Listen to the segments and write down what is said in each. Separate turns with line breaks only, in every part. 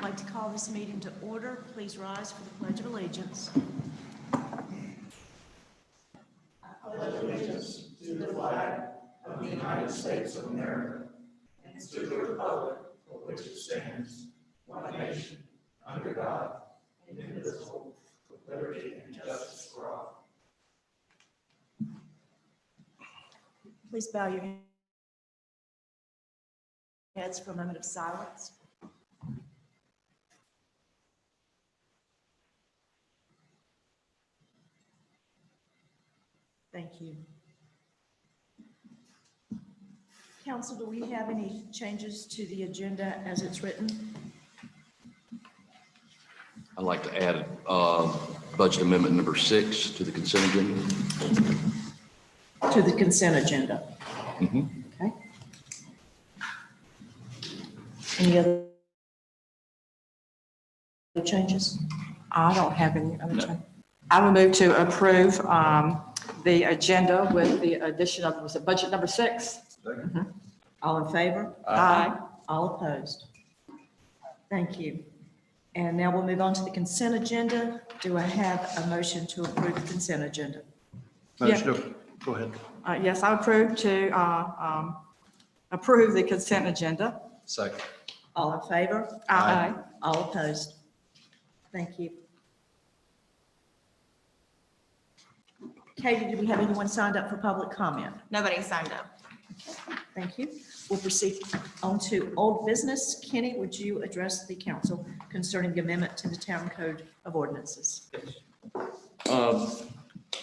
like to call this meeting to order. Please rise for the Pledge of Allegiance.
I pledge allegiance to the flag of the United States of America and to the republic for which it stands, one nation, under God, indivisible, with liberty and justice for all.
Please bow your heads for a moment of silence. Thank you. Council, do we have any changes to the agenda as it's written?
I'd like to add budget amendment number 6 to the consent agenda.
To the consent agenda.
Mhm.
Okay. Any other changes?
I don't have any other change. I will move to approve the agenda with the addition of, was it budget number 6?
Mhm. All in favor?
Aye.
All opposed? Thank you. And now we'll move on to the consent agenda. Do I have a motion to approve the consent agenda?
Motion to, go ahead.
Yes, I approve to approve the consent agenda.
Second.
All in favor?
Aye.
All opposed? Thank you. Katie, do we have anyone signed up for public comment?
Nobody signed up.
Thank you. We'll proceed on to old business. Kenny, would you address the concerning the amendment to the Town Code of Ordinances?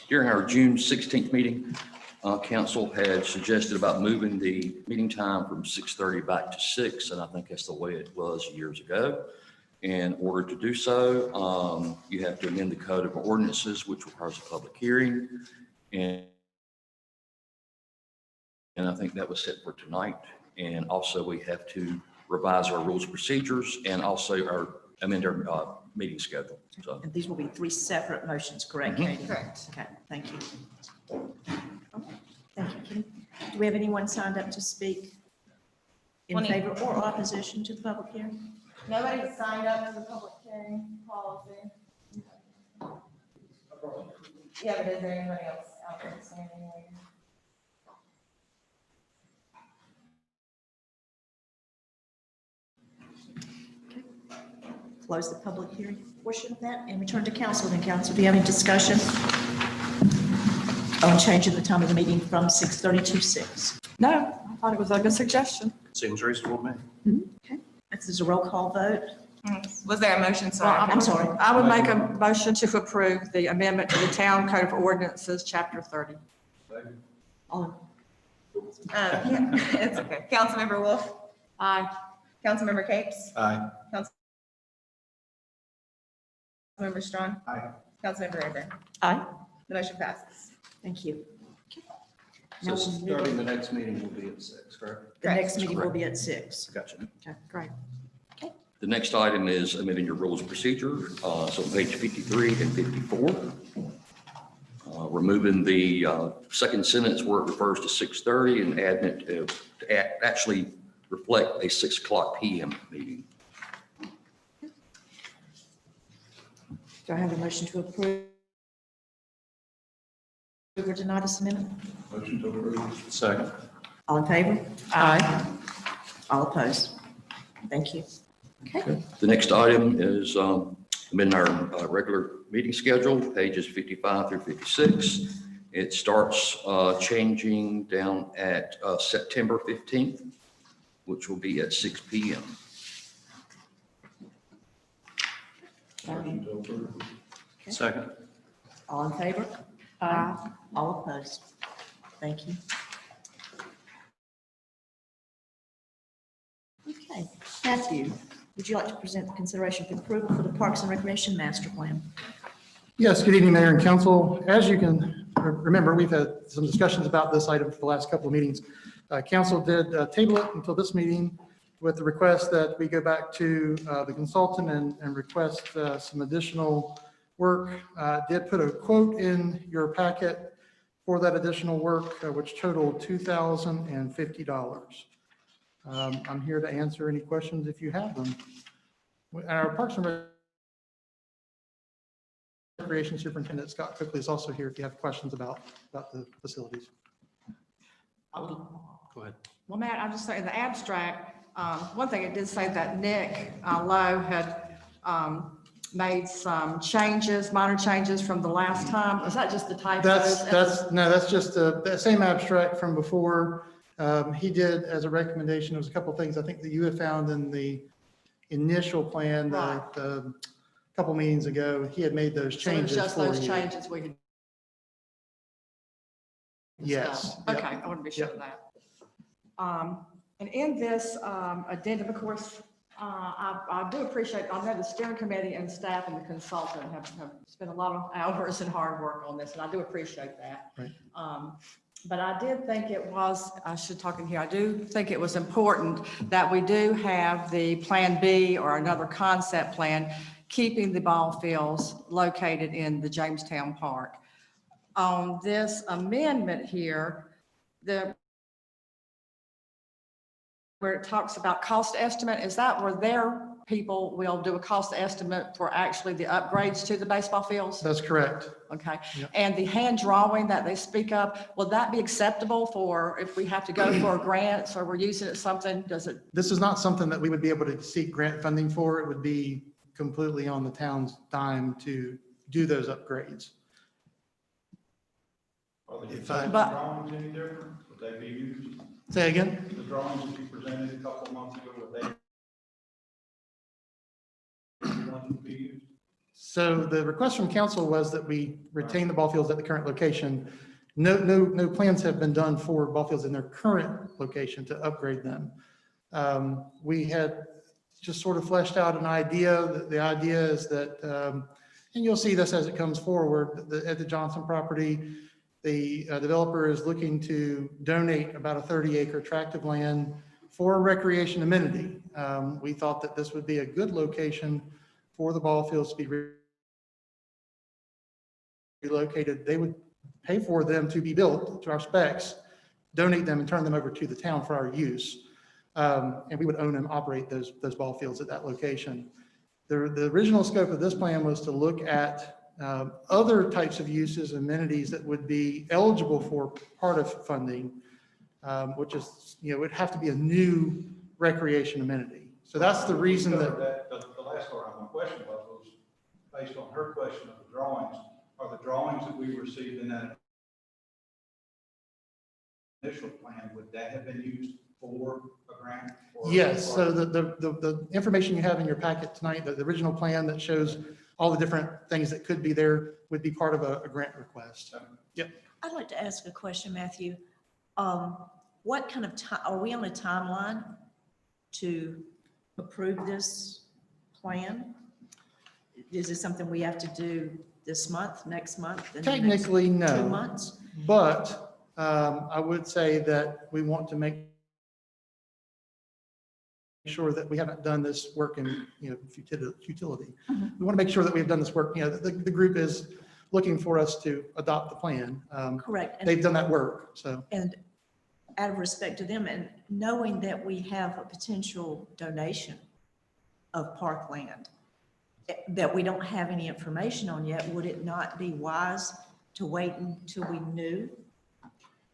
During our June 16th meeting, council had suggested about moving the meeting time from 6:30 back to 6, and I think that's the way it was years ago. In order to do so, you have to amend the Code of Ordinances, which requires a public hearing. And I think that was set for tonight. And also we have to revise our rules of procedures and also amend our meeting schedule. So
And these will be 3 separate motions, correct,
Mhm.
Katie?
Correct.
Okay, thank you. Thank you, Kenny. Do we have anyone signed up to speak in
20.
favor or opposition to the public hearing?
Nobody signed up for the public hearing policy. Yeah, but is there anybody else out there saying anything?
Close the public hearing portion of that and return to council. Then council, do you have any discussion on changing the time of the meeting from 6:30 to 6?
No, I thought it was a good suggestion.
Seems reasonable to me.
Okay, this is a roll call vote.
Was there a motion?
Well,
Sorry.
I'm sorry.
I would make a motion to approve the amendment to the Town Code of Ordinances, Chapter 30.
All
Yeah, it's okay. Councilmember Wolf,
Aye.
Councilmember Capes,
Aye.
Councilmember Strong.
Aye.
Councilmember Rayburn.
Aye.
The motion passes.
Thank you.
So
Now we'll move
starting
on.
the next meeting will be at 6, correct?
The next meeting will be at 6.
Gotcha.
Okay, great.
the next item is amending your rules of procedure. So page 53 and 54. Removing the second sentence where it refers to 6:30 and adding it to actually reflect a 6 o'clock PM meeting.
Do I have a motion to approve or deny this amendment?
Motion to approve. Second.
All in favor?
Aye.
All opposed? Thank you. Okay,
The next item is amending our regular meeting schedule, pages 55 through 56. It starts changing down at September 15th, which will be at 6 PM.
Motion to approve.
Okay.
Second.
all in favor?
Aye.
All opposed? Thank you. Okay, Matthew, would you like to present the consideration for approval for the Parks and Recreation Master Plan?
Yes, good evening, Mayor and Council. As you can remember, we've had some discussions about this item for the last couple of meetings. Council did table it until this meeting with the request that we go back to the consultant and request some additional work. Did put a quote in your packet for that additional work, which totaled $2,050. I'm here to answer any questions if you have them. Our Parks and Recreation Superintendent Scott Cookley is also here if you have questions about the facilities.
Go
ahead.
Well, Matt, I'm just saying the abstract, one thing it did say that Nick Lowe had made some changes, minor changes from the last time. Was that just the typos?
That's just the same abstract from before. He did as a recommendation, there was a couple of things I think that you had found in the initial plan,
Right.
the couple meetings ago, he had made those
So it was
changes
just
for
those
you.
changes we could.
Yes.
discuss.
Yep.
Okay, I want to be sure of that. And in this addendum, of course, I do appreciate, I know the steering committee and staff and the consultant have spent a lot of hours and hard work on this, and I do appreciate that.
Right.
But I did think it was, I should talk in here, I do think it was important that we do have the Plan B or another concept plan, keeping the ball fields located in the Jamestown Park. On this amendment here, where it talks about cost estimate, is that where their people will do a cost estimate for actually the upgrades to the baseball fields?
That's correct.
Okay.
Yep.
And the hand drawing that they speak of, will that be acceptable for if we have to go for grants or we're using it something, does it?
This is not something that we would be able to seek grant funding for. It would be completely on the town's dime to do those upgrades.
Are the
If I-
But-
drawings any different? Would they be used?
Say again?
The drawings that you presented a couple of months ago, would they be used?
So the request from council was that we retain the ball fields at the current location. No plans have been done for ball fields in their current location to upgrade them. We had just sort of fleshed out an idea. The idea is that, and you'll see this as it comes forward, at the Johnson property, the developer is looking to donate about a 30-acre tract of land for a recreation amenity. We thought that this would be a good location for the ball fields to be relocated. They would pay for them to be built to our specs, donate them and turn them over to the town for our use. And we would own and operate those ball fields at that location. The original scope of this plan was to look at other types of uses, amenities that would be eligible for part of funding, which is, would have to be a new recreation amenity. So that's the reason that.
The last part of my question was based on her question of the drawings. Are the drawings that we received in that initial plan, would that have been used for a grant?
Yes, so the information you have in your packet tonight, the original plan that shows all the different things that could be there would be part of a grant request. Yep.
I'd like to ask a question, Matthew. What kind of time, are we on a timeline to approve this plan? Is it something we have to do this month, next month? in the next
Technically,
2
no,
months?
but I would say that we want to make sure that we haven't done this work in, futility.
Mhm.
We want to make sure that we've done this work, the group is looking for us to adopt the plan.
Correct. And-
They've done that work, so.
And out of respect to them and knowing that we have a potential donation of parkland that we don't have any information on yet, would it not be wise to wait until we knew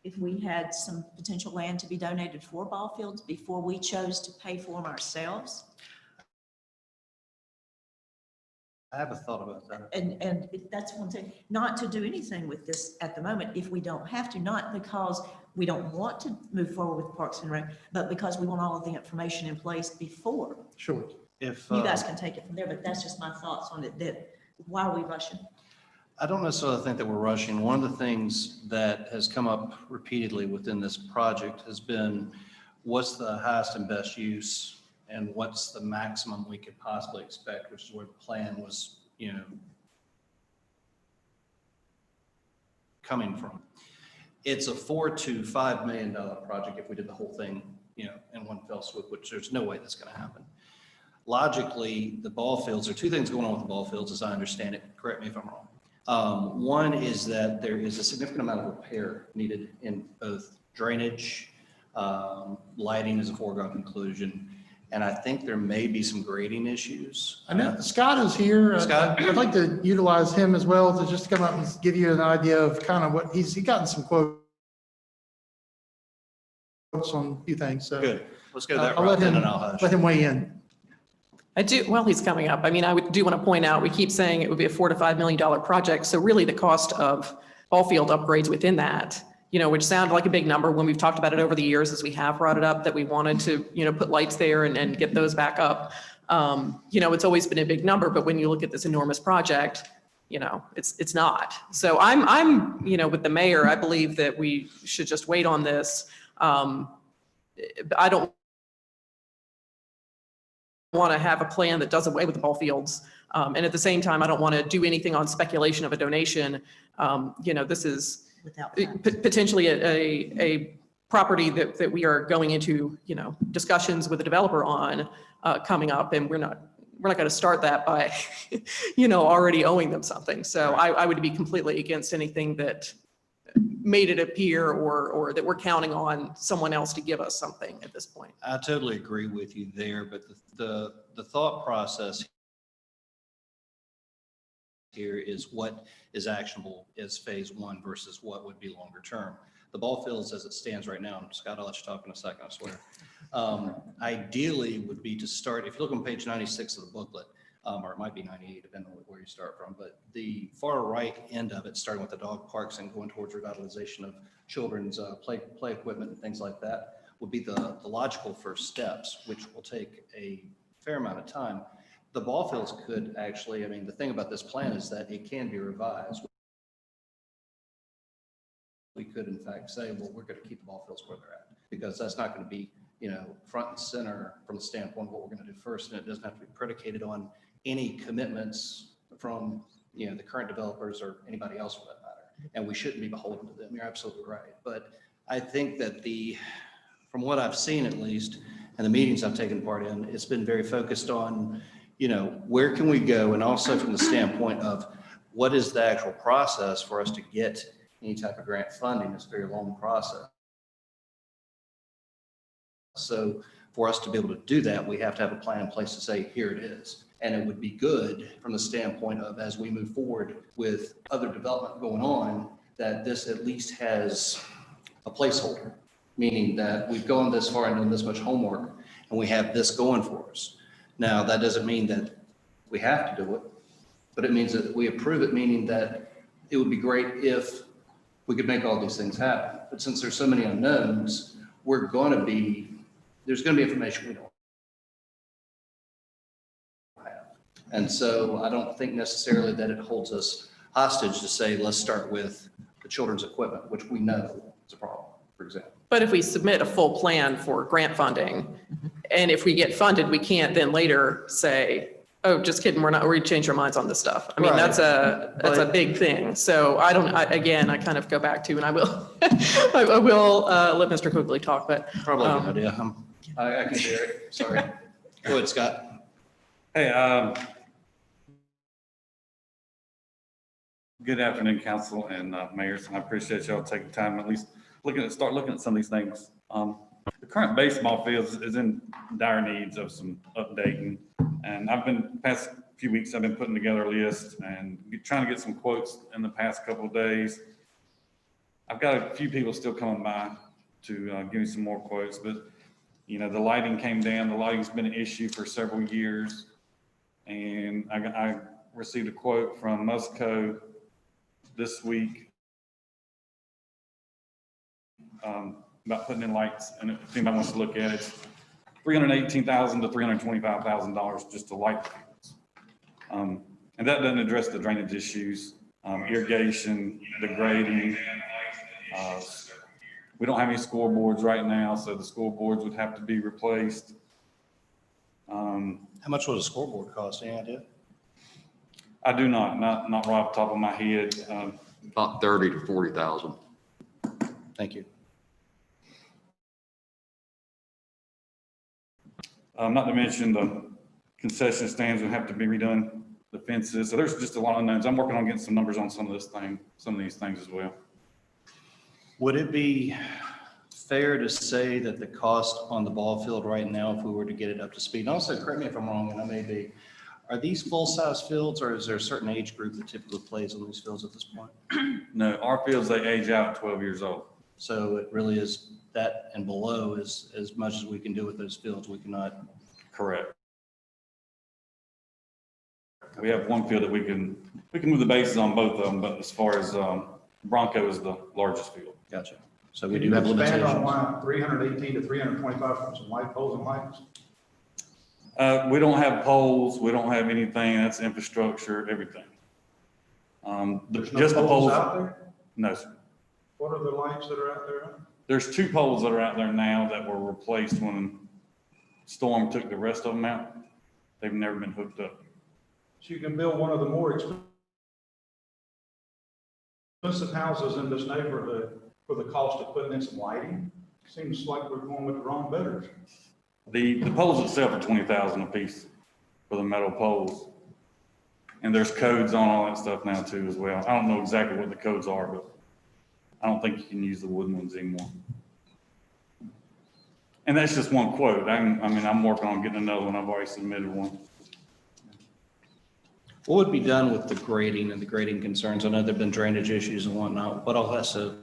if we had some potential land to be donated for ball fields before we chose to pay for them ourselves?
I have a thought about that.
And that's one thing, not to do anything with this at the moment if we don't have to, not because we don't want to move forward with Parks and Rec, but because we want all of the information in place before.
Sure.
If
You guys can take it from there, but that's just my thoughts on it, that why are we rushing?
I don't necessarily think that we're rushing. One of the things that has come up repeatedly within this project has been what's the highest and best use and what's the maximum we could possibly expect, which is where the plan was, coming from. It's a $4 to $5 million project if we did the whole thing, in one fell swoop, which there's no way that's going to happen. Logically, the ball fields, there are two things going on with the ball fields, as I understand it. Correct me if I'm wrong. One is that there is a significant amount of repair needed in both drainage, lighting is a foregone conclusion, And I think there may be some grading issues.
I know Scott is here.
Scott?
I'd like to utilize him as well to just come up and give you an idea of kind of what he's gotten some quotes on a few things. So
Good. Let's go that
I'll
route
let
then
him,
and I'll hush.
let him weigh in.
I do, well, he's coming up. I mean, do want to point out, we keep saying it would be a $4 to $5 million project. So really the cost of ball field upgrades within that, which sounded like a big number when we've talked about it over the years, as we have brought it up, that we wanted to, put lights there and get those back up. It's always been a big number, but when you look at this enormous project, it's not. So I'm, with the mayor, I believe that we should just wait on this. I don't want to have a plan that does away with the ball fields. And at the same time, I don't want to do anything on speculation of a donation. This is
Without
potentially a property that we are going into, discussions with the developer on coming up, and we're not going to start that by, already owing them something. So I would be completely against anything that made it appear or that we're counting on someone else to give us something at this point.
I totally agree with you there, but the thought process here is what is actionable as phase one versus what would be longer term. The ball fields as it stands right now, and Scott, I'll let you talk in a second, I swear. Ideally would be to start, if you look on page 96 of the booklet, or it might be 98, depending on where you start from, but the far right end of it, starting with the dog parks and going towards revitalization of children's play equipment and things like that, would be the logical first steps, which will take a fair amount of time. The ball fields could actually, the thing about this plan is that it can be revised. We could in fact say, well, we're going to keep the ball fields where they're at, because that's not going to be, front and center from the standpoint of what we're going to do first. And it doesn't have to be predicated on any commitments from, the current developers or anybody else for that matter. And we shouldn't be beholden to them. You're absolutely right. But I think that from what I've seen at least, and the meetings I've taken part in, it's been very focused on, where can we go? And also from the standpoint of what is the actual process for us to get any type of grant funding. It's a very long process. So for us to be able to do that, we have to have a plan in place to say, here it is. And it would be good from the standpoint of, as we move forward with other development going on, that this at least has a placeholder, meaning that we've gone this far and done this much homework and we have this going for us. Now, that doesn't mean that we have to do it, but it means that we approve it, meaning that it would be great if we could make all these things happen. But since there's so many unknowns, there's going to be information we don't have. And so I don't think necessarily that it holds us hostage to say, let's start with the children's equipment, which we know is a problem, for example.
But if we submit a full plan for grant funding, and if we get funded, we can't then later say, oh, just kidding, we changed our minds on this stuff. I mean,
Right.
that's a big thing. So I kind of go back to, and I will, I will let Mr. Quigley talk, but.
Probably a good idea. I can hear it. Sorry. Go ahead, Scott.
Hey, good afternoon, council and mayors. I appreciate y'all taking time, at least start looking at some of these things. The current baseball fields is in dire needs of some updating. And past few weeks, I've been putting together a list and trying to get some quotes in the past couple of days. I've got a few people still coming by to give me some more quotes, but the lighting came down. The lighting's been an issue for several years. And I received a quote from Musco this week about putting in lights, and if anybody wants to look at it, it's $318,000 to $325,000 just to light the fields. And that doesn't address the drainage issues, irrigation, the grading. We don't have any scoreboards right now, so the scoreboards would have to be replaced.
How much would a scoreboard cost? Any idea?
I do not right off the top of my head.
About 30 to 40,000.
Thank you.
Not to mention the concession stands would have to be redone, the fences. So there's just a lot of unknowns. I'm working on getting some numbers on some of these things as well.
Would it be fair to say that the cost on the ball field right now, if we were to get it up to speed, and also correct me if I'm wrong, and I may be, are these full-size fields, or is there a certain age group that typically plays on these fields at this point?
No, our fields, they age out at 12 years old.
So it really is that and below is as much as we can do with those fields. We cannot.
Correct. We have one field that we can move the bases on both of them, but as far as Bronco is the largest field.
Gotcha. So we
Can
do
you
have
expand on
limitations.
why 318 to 325 from some light poles and lights?
We don't have poles, we don't have anything, that's infrastructure, everything.
There's no
Just the poles.
out there?
No, sir.
What are the lights that are out there?
There's 2 poles that are out there now that were replaced when storm took the rest of them out. They've never been hooked up.
So you can build one of the more expensive houses in this neighborhood for the cost of putting in some lighting. Seems like we're going with the wrong bidders.
The poles itself are 20,000 a piece for the metal poles. And there's codes on all that stuff now too as well. I don't know exactly what the codes are, but I don't think you can use the wooden ones anymore. And that's just one quote. I'm working on getting another one. I've already submitted one.
What would be done with the grading and the grading concerns? I know there've been drainage issues and whatnot, but all that, so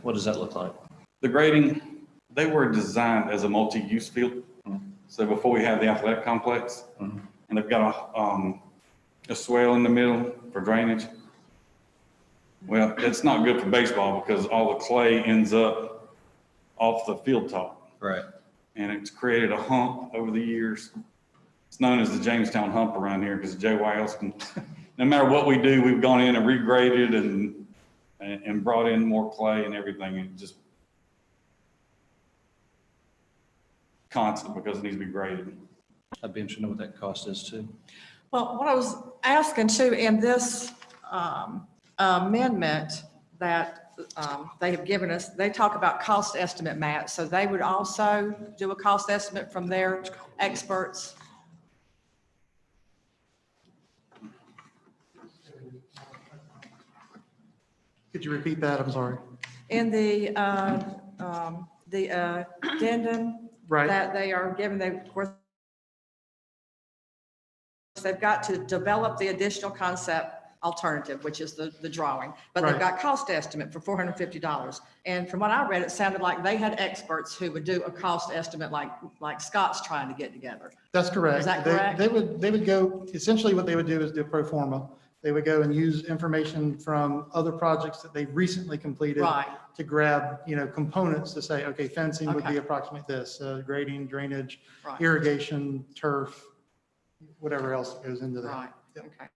what does that look like?
The grading, they were designed as a multi-use field. So before we had the athletic complex, and they've got a swale in the middle for drainage. Well, it's not good for baseball because all the clay ends up off the field top.
Right.
And it's created a hump over the years. It's known as the Jamestown Hump around here because JYL's can, no matter what we do, we've gone in and regraded and brought in more clay and everything. And just constant because it needs to be graded.
I'd be interested to know what that cost is too.
Well, what I was asking too, in this amendment that they have given us, they talk about cost estimate, Matt. So they would also do a cost estimate from their experts.
Could you repeat that? I'm sorry.
In the addendum
Right.
that they are given, they, of course, they've got to develop the additional concept alternative, which is the drawing, but they've
Right.
got cost estimate for $450. And from what I read, it sounded like they had experts who would do a cost estimate like Scott's trying to get together.
That's correct.
Is that
They-
correct?
They would go, essentially what they would do is do a pro forma. They would go and use information from other projects that they've recently completed
Right,
to grab, components to say, okay, fencing would
Okay.
be approximately this, grading, drainage,
right,
irrigation, turf, whatever else goes into that.
right,
Yep.
okay.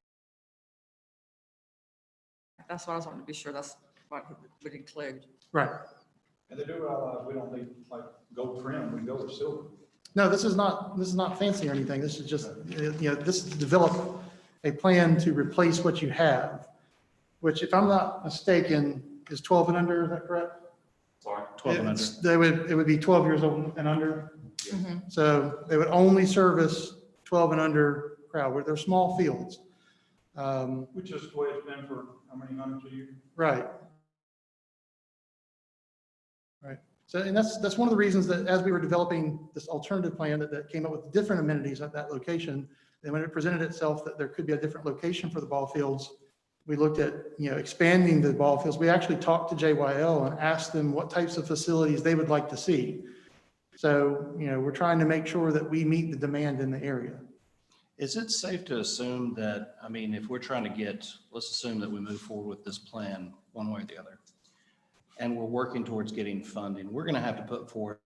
That's what I was wanting to be sure that's what it would include.
Right.
And they do realize we don't need like gold trim, we can go with silver.
No, this is not fancy or anything. This is just, this is to develop a plan to replace what you have, which if I'm not mistaken, is 12 and under, is that correct?
Sorry.
12 and under.
It would be 12 years old and under.
Mhm.
So they would only service 12 and under crowd, where they're small fields.
Which is the way it's been for how many hundreds of years?
Right. Right. So, and that's one of the reasons that as we were developing this alternative plan that came up with different amenities at that location, and when it presented itself that there could be a different location for the ball fields, we looked at, expanding the ball fields. We actually talked to JYL and asked them what types of facilities they would like to see. So, we're trying to make sure that we meet the demand in the area.
Is it safe to assume that, if we're trying to let's assume that we move forward with this plan one way or the other, and we're working towards getting funding, we're going to have to put forth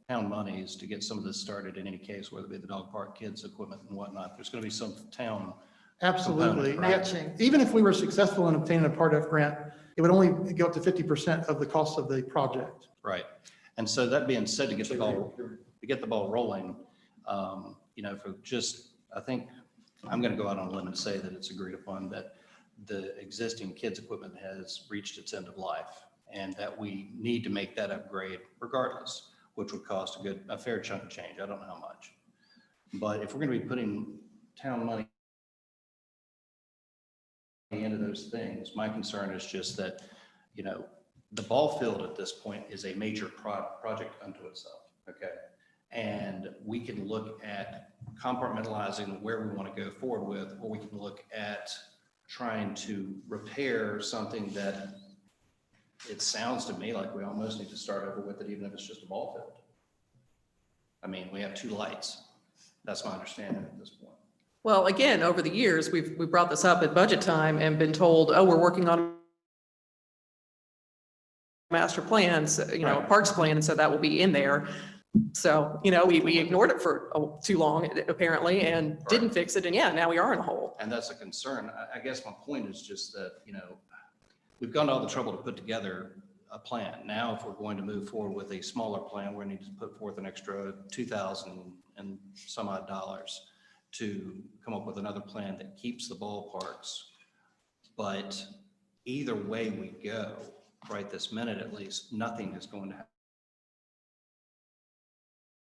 town monies to get some of this started in any case, whether it be the dog park, kids, equipment and whatnot. There's going to be some town.
Absolutely.
Component,
Yeah.
Matching.
Even if we were successful in obtaining a Part F grant, it would only go up to 50% of the cost of the project.
Right. And so that being said, to get the ball rolling, I think I'm going to go out on a limb and say that it's agreed upon that the existing kids equipment has reached its end of life and that we need to make that upgrade regardless, which would cost a fair chunk of change. I don't know how much. But if we're going to be putting town money end of those things. My concern is just that, you know, the ball field at this point is a major project unto itself, okay? And we can look at compartmentalizing where we want to go forward with, or we can look at trying to repair something that it sounds to me like we almost need to start over with it, even if it's just a ball field. I mean, we have 2 lights. That's my understanding at this point.
Well, again, over the years, we've brought this up at budget time and been told, oh, we're working on master plans, you know, a parks plan, and so that will be in there. So, you know, we ignored it for too long, apparently, and didn't fix it, and yeah, now we are in a hole.
And that's a concern. I guess my point is just that, you know, we've gone to all the trouble to put together a plan. Now, if we're going to move forward with a smaller plan, we're going to need to put forth an extra $2,000 and some odd dollars to come up with another plan that keeps the ballparks. But either way we go, right this minute at least, nothing is going to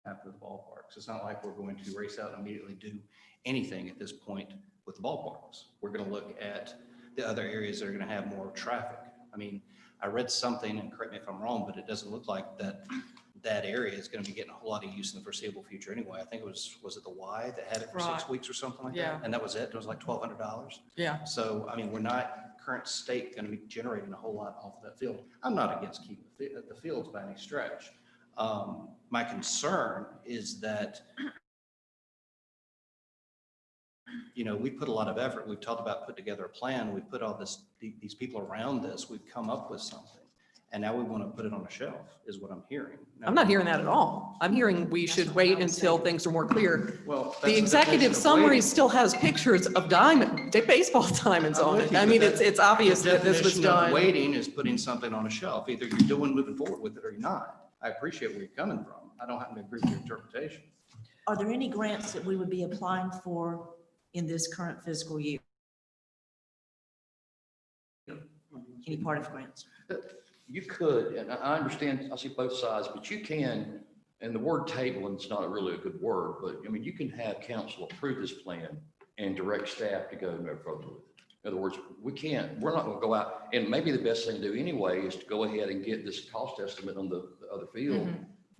happen with the ballparks. It's not like we're going to race out and immediately do anything at this point with the ballparks. We're going to look at the other areas that are going to have more traffic. I mean, I read something, and correct me if I'm wrong, but it doesn't look like that area is going to be getting a whole lot of use in the foreseeable future anyway. I think it was it the Y that had it for 6
Right.
weeks or something like
Yeah.
that? And that was it? It was like $1,200?
Yeah.
So, I mean, we're not, current state, going to be generating a whole lot off of that field. I'm not against keeping the fields by any stretch. My concern is that, you know, we put a lot of effort. We've talked about putting together a plan. We've put all these people around this. We've come up with something. And now we want to put it on a shelf, is what I'm hearing. Now,
I'm not hearing that at all. I'm hearing we should wait until things are more clear.
Well, that's
The
the
executive
definition of
summary
waiting.
still has pictures of baseball diamonds
I'm
on
with
it.
you,
I
but
mean,
that-
it's obvious
the
that this was
definition of
done.
Waiting is putting something on a shelf. Either you're moving forward with it or you're not. I appreciate where you're coming from. I don't happen to agree with your interpretation.
Are there any grants that we would be applying for in this current fiscal year? Any part of grants?
You could, and I understand, I see both sides, but you can, and the word tabling is not really a good word, but I mean, you can have council approve this plan and direct staff to go no further with it. In other words, we're not gonna go out, and maybe the best thing to do anyway is to go ahead and get this cost estimate on the other field.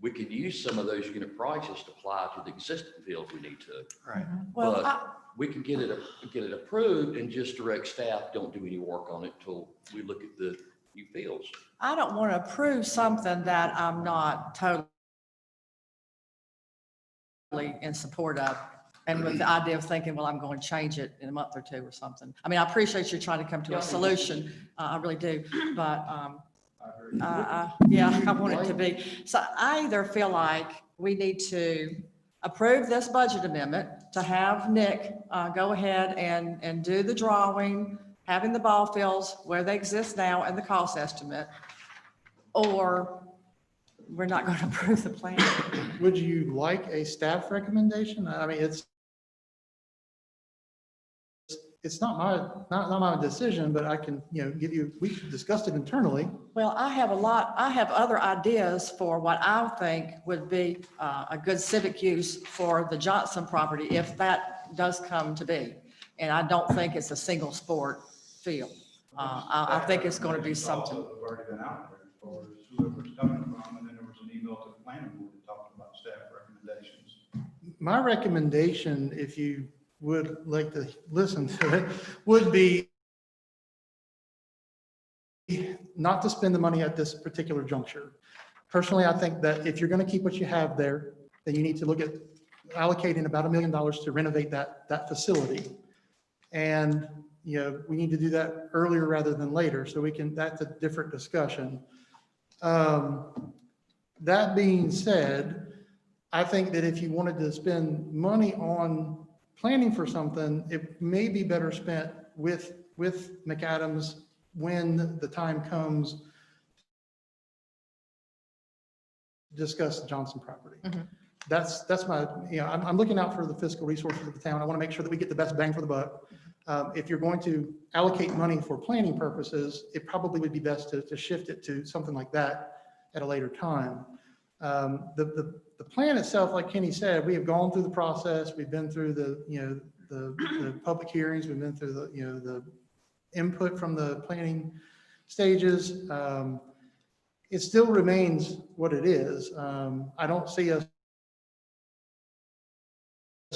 We could use some of those unit prices to apply to the existing fields we need to.
Right.
Well,
But we can get it approved and just direct staff, don't do any work on it till we look at the new fields.
I don't want to approve something that I'm not totally in support of. And with the idea of thinking, well, I'm going to change it in a month or 2 or something. I mean, I appreciate you trying to come to a solution. I really do. But, yeah, I want it to be. So I either feel like we need to approve this budget amendment to have Nick go ahead and do the drawing, having the ball fields where they exist now and the cost estimate, or we're not going to approve the plan.
Would you like a staff recommendation? I mean, it's not my decision, but I can, you know, we discussed it internally.
Well, I have other ideas for what I think would be a good civic use for the Johnson property if that does come to be. And I don't think it's a single sport field. I think it's going to be something.
Also, have already been out there as far as whoever's coming from, and then there was an email to the planning board that talked about staff recommendations.
My recommendation, if you would like to listen to it, would be not to spend the money at this particular juncture. Personally, I think that if you're going to keep what you have there, then you need to look at allocating about $1 million to renovate that facility. And, you know, we need to do that earlier rather than later, so that's a different discussion. That being said, I think that if you wanted to spend money on planning for something, it may be better spent with McAdams when the time comes to discuss the Johnson property. That's my, you know, I'm looking out for the fiscal resources of the town. I want to make sure that we get the best bang for the buck. If you're going to allocate money for planning purposes, it probably would be best to shift it to something like that at a later time. The plan itself, like Kenny said, we have gone through the process. We've been through the public hearings. We've been through the input from the planning stages, it still remains what it is. I don't see us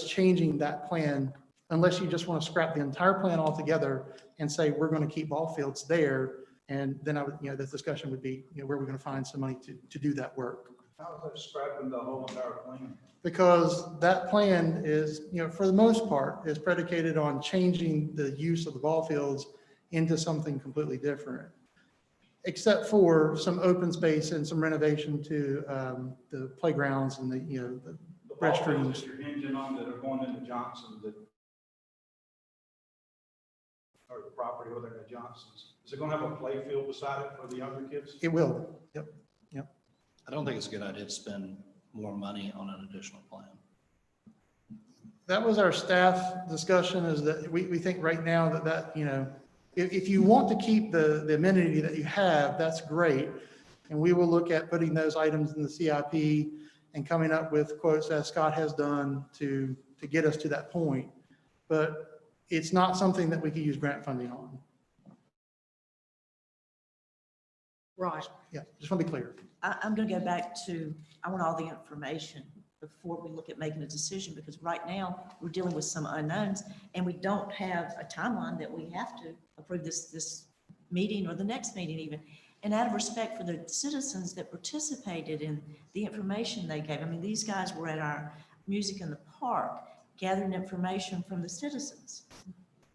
changing that plan unless you just want to scrap the entire plan altogether and say, we're going to keep ball fields there. And then I would, the discussion would be, where we're going to find some money to do that work.
How is that scrapping the whole entire plan?
Because that plan is, for the most part, is predicated on changing the use of the ball fields into something completely different, except for some open space and some renovation to the playgrounds and the
ball fields
restrooms.
that you're hinging on that are going into Johnson, that or the property where they're at Johnson's, is it going to have a play field beside it for the younger kids?
It will. Yep.
I don't think it's a good idea to spend more money on an additional plan.
That was our staff discussion, is that we think right now that if you want to keep the amenity that you have, that's great. And we will look at putting those items in the CIP and coming up with quotes as Scott has done to get us to that point. But it's not something that we could use grant funding on.
Right.
Yeah, just want to be clear.
I'm going to go back to, I want all the information before we look at making a decision, because right now we're dealing with some unknowns and we don't have a timeline that we have to approve this meeting or the next meeting even. And out of respect for the citizens that participated in the information they gave, I mean, these guys were at our Music in the Park gathering information from the citizens.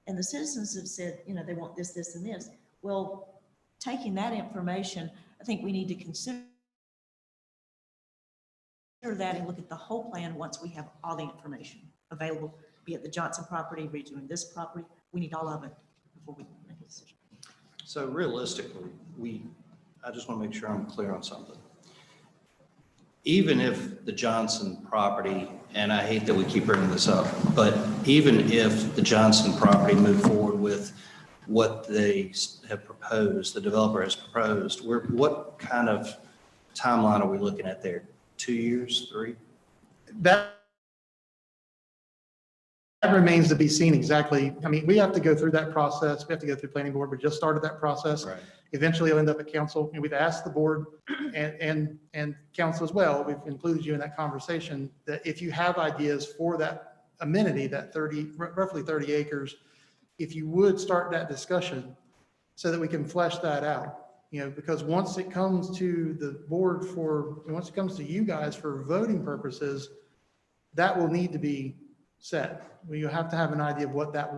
And the citizens have said, they want this, this, and this. Well, taking that information, I think we need to consider that and look at the whole plan once we have all the information available, be it the Johnson property, redoing this property. We need all of it before we make a decision.
So realistically, I just want to make sure I'm clear on something. Even if the Johnson property, and I hate that we keep bringing this up, but even if the Johnson property moved forward with what they have proposed, the developer has proposed, what kind of timeline are we looking at there? 2 years, 3?
That remains to be seen exactly. I mean, we have to go through that process. We have to go through planning board. We just started that process.
Right.
Eventually it'll end up at council, and we've asked the board and council as well. We've included you in that conversation, that if you have ideas for that amenity, that roughly 30 acres, if you would start that discussion so that we can flesh that out. Because once it comes to the board once it comes to you guys for voting purposes, that will need to be set. You have to have an idea of what that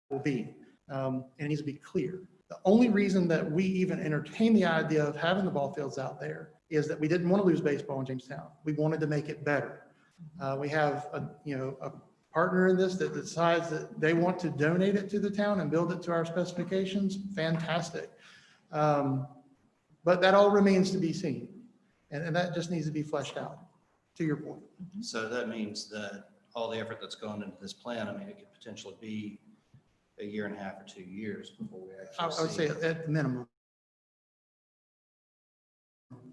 will be. And it needs to be clear. The only reason that we even entertained the idea of having the ball fields out there is that we didn't want to lose baseball in Jamestown. We wanted to make it better. We have a partner in this that decides that they want to donate it to the town and build it to our specifications. Fantastic. But that all remains to be seen. And that just needs to be fleshed out, to your point.
So that means that all the effort that's gone into this plan, it could potentially be a year and a half or 2 years before we
I
actually
would say at minimum.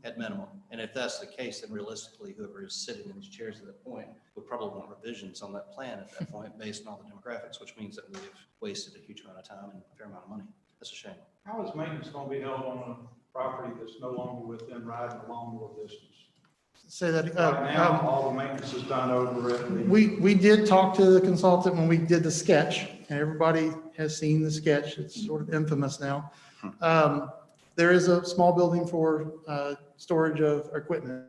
At minimum. And if that's the case, then realistically, whoever is sitting in these chairs at that point would probably want revisions on that plan at that point based on all the demographics, which means that we've wasted a huge amount of time and a fair amount of money. That's a shame.
How is maintenance going to be held on a property that's no longer within riding a lawnmower distance?
Say that.
Right now, all the maintenance is done over at the.
We did talk to the consultant when we did the sketch, and everybody has seen the sketch. It's sort of infamous now. There is a small building for storage of equipment.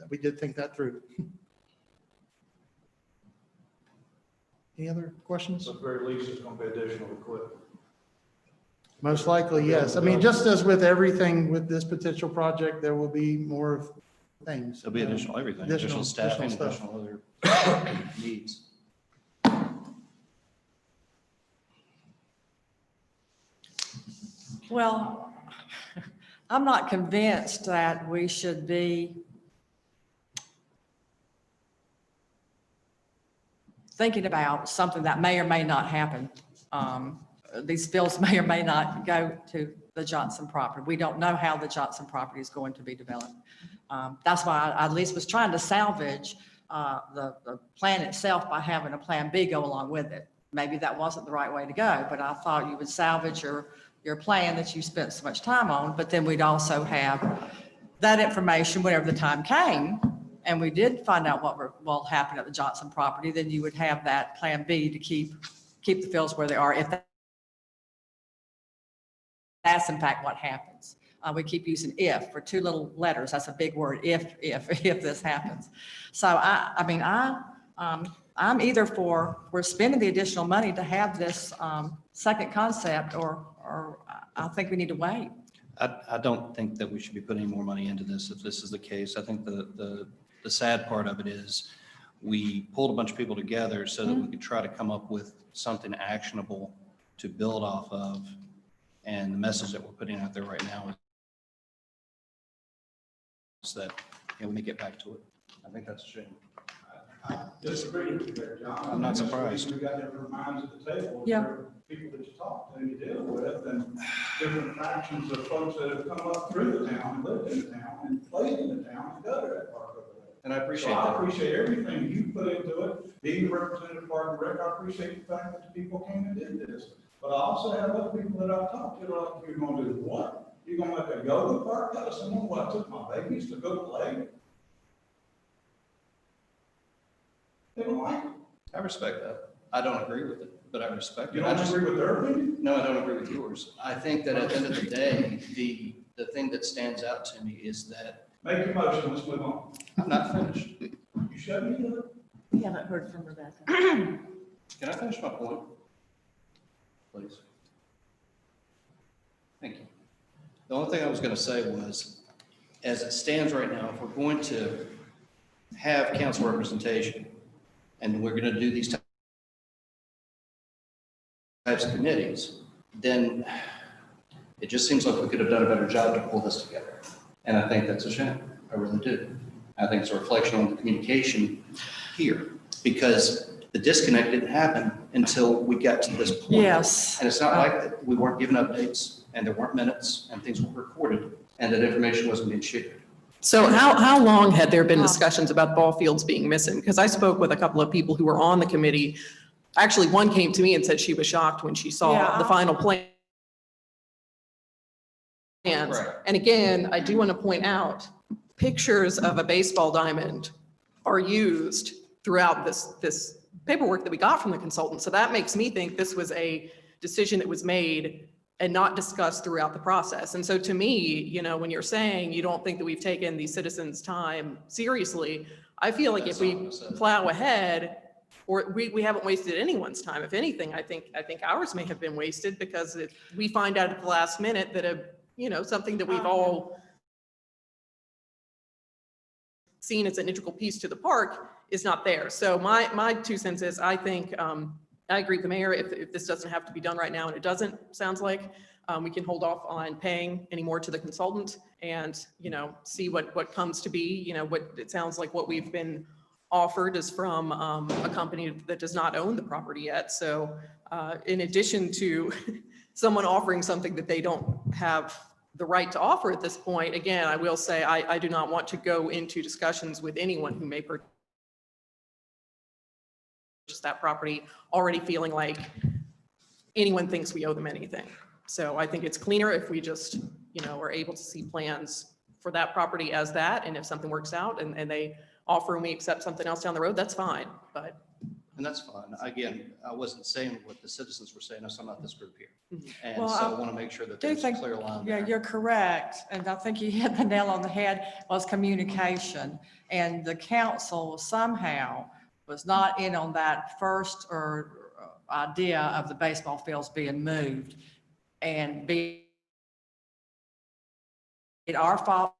We did think that through. Any other questions?
At the very least, it's going to be additional equipment.
Most likely, yes. Just as with everything with this potential project, there will be more things.
There'll be additional everything, additional staffing, additional other needs.
Well, I'm not convinced that we should be thinking about something that may or may not happen. These fields may or may not go to the Johnson property. We don't know how the Johnson property is going to be developed. That's why I at least was trying to salvage the plan itself by having a plan B go along with it. Maybe that wasn't the right way to go, but I thought you would salvage your plan that you spent so much time on, but then we'd also have that information whenever the time came, and we did find out what will happen at the Johnson property, then you would have that plan B to keep the fields where they are if that's in fact what happens. We keep using if for 2 little letters. That's a big word, if this happens. So I mean, I'm either we're spending the additional money to have this second concept, or I think we need to wait.
I don't think that we should be putting more money into this if this is the case. I think the sad part of it is we pulled a bunch of people together so that we could try to come up with something actionable to build off of. And the message that we're putting out there right now is that, we may get back to it. I think that's a shame.
I disagree with you there, John.
I'm not surprised.
We got different minds at the table.
Yeah.
There are people that you talk to and you deal with, and different factions of folks that have come up through the town, and lived in the town, and played in the town, and go to that park over there.
And I appreciate
So I
that.
appreciate everything you put into it, being the representative of Park and Rec. I appreciate the fact that the people came and did this. But I also have other people that I've talked to, like, you're gonna do what? You're gonna make a yoga park out of someone who I took my babies to go play? They don't like it.
I respect that. I don't agree with it, but I respect it.
You
I
don't
just,
agree with their opinion?
no, I don't agree with yours. I think that at the end of the day, the thing that stands out to me is that
Make your motion, let's move on.
I'm not finished.
You shut me up.
We haven't heard from Rebecca.
Can I finish my point? Please. Thank you. The only thing I was going to say was, as it stands right now, if we're going to have council representation and we're going to do these types of committees, then it just seems like we could have done a better job to pull this together. And I think that's a shame. I really do. I think it's a reflection on the communication here, because the disconnect didn't happen until we got to this point.
Yes.
And it's not like that we weren't given updates and there weren't minutes and things weren't recorded and that information wasn't being shared.
So how long had there been discussions about ball fields being missing? Because I spoke with a couple of people who were on the committee. Actually, one came to me and said she was shocked when she saw
Yeah.
the final plan.
Right.
And again, I do want to point out, pictures of a baseball diamond are used throughout this paperwork that we got from the consultant. So that makes me think this was a decision that was made and not discussed throughout the process. And so to me, when you're saying you don't think that we've taken these citizens' time seriously, I feel like if
That's not
we
what I said.
plow ahead, or we haven't wasted anyone's time. If anything, I think ours may have been wasted because we find out at the last minute that something that we've all seen as an integral piece to the park is not there. So my 2 cents is, I think, I agree with the mayor, if this doesn't have to be done right now, and it doesn't, sounds like, we can hold off on paying any more to the consultant and, see what comes to be. What it sounds like what we've been offered is from a company that does not own the property yet. So in addition to someone offering something that they don't have the right to offer at this point, again, I will say I do not want to go into discussions with anyone who may purchase that property already feeling like anyone thinks we owe them anything. So I think it's cleaner if we just, are able to see plans for that property as that. And if something works out and they offer and we accept something else down the road, that's fine.
And that's fine. Again, I wasn't saying what the citizens were saying. I'm not this group here. And
Well,
so I
I
want to make sure that
do
there's a
think-
clear line
Yeah,
there.
you're correct. And I think you hit the nail on the head, was communication. And the council somehow was not in on that first idea of the baseball fields being moved and be it our fault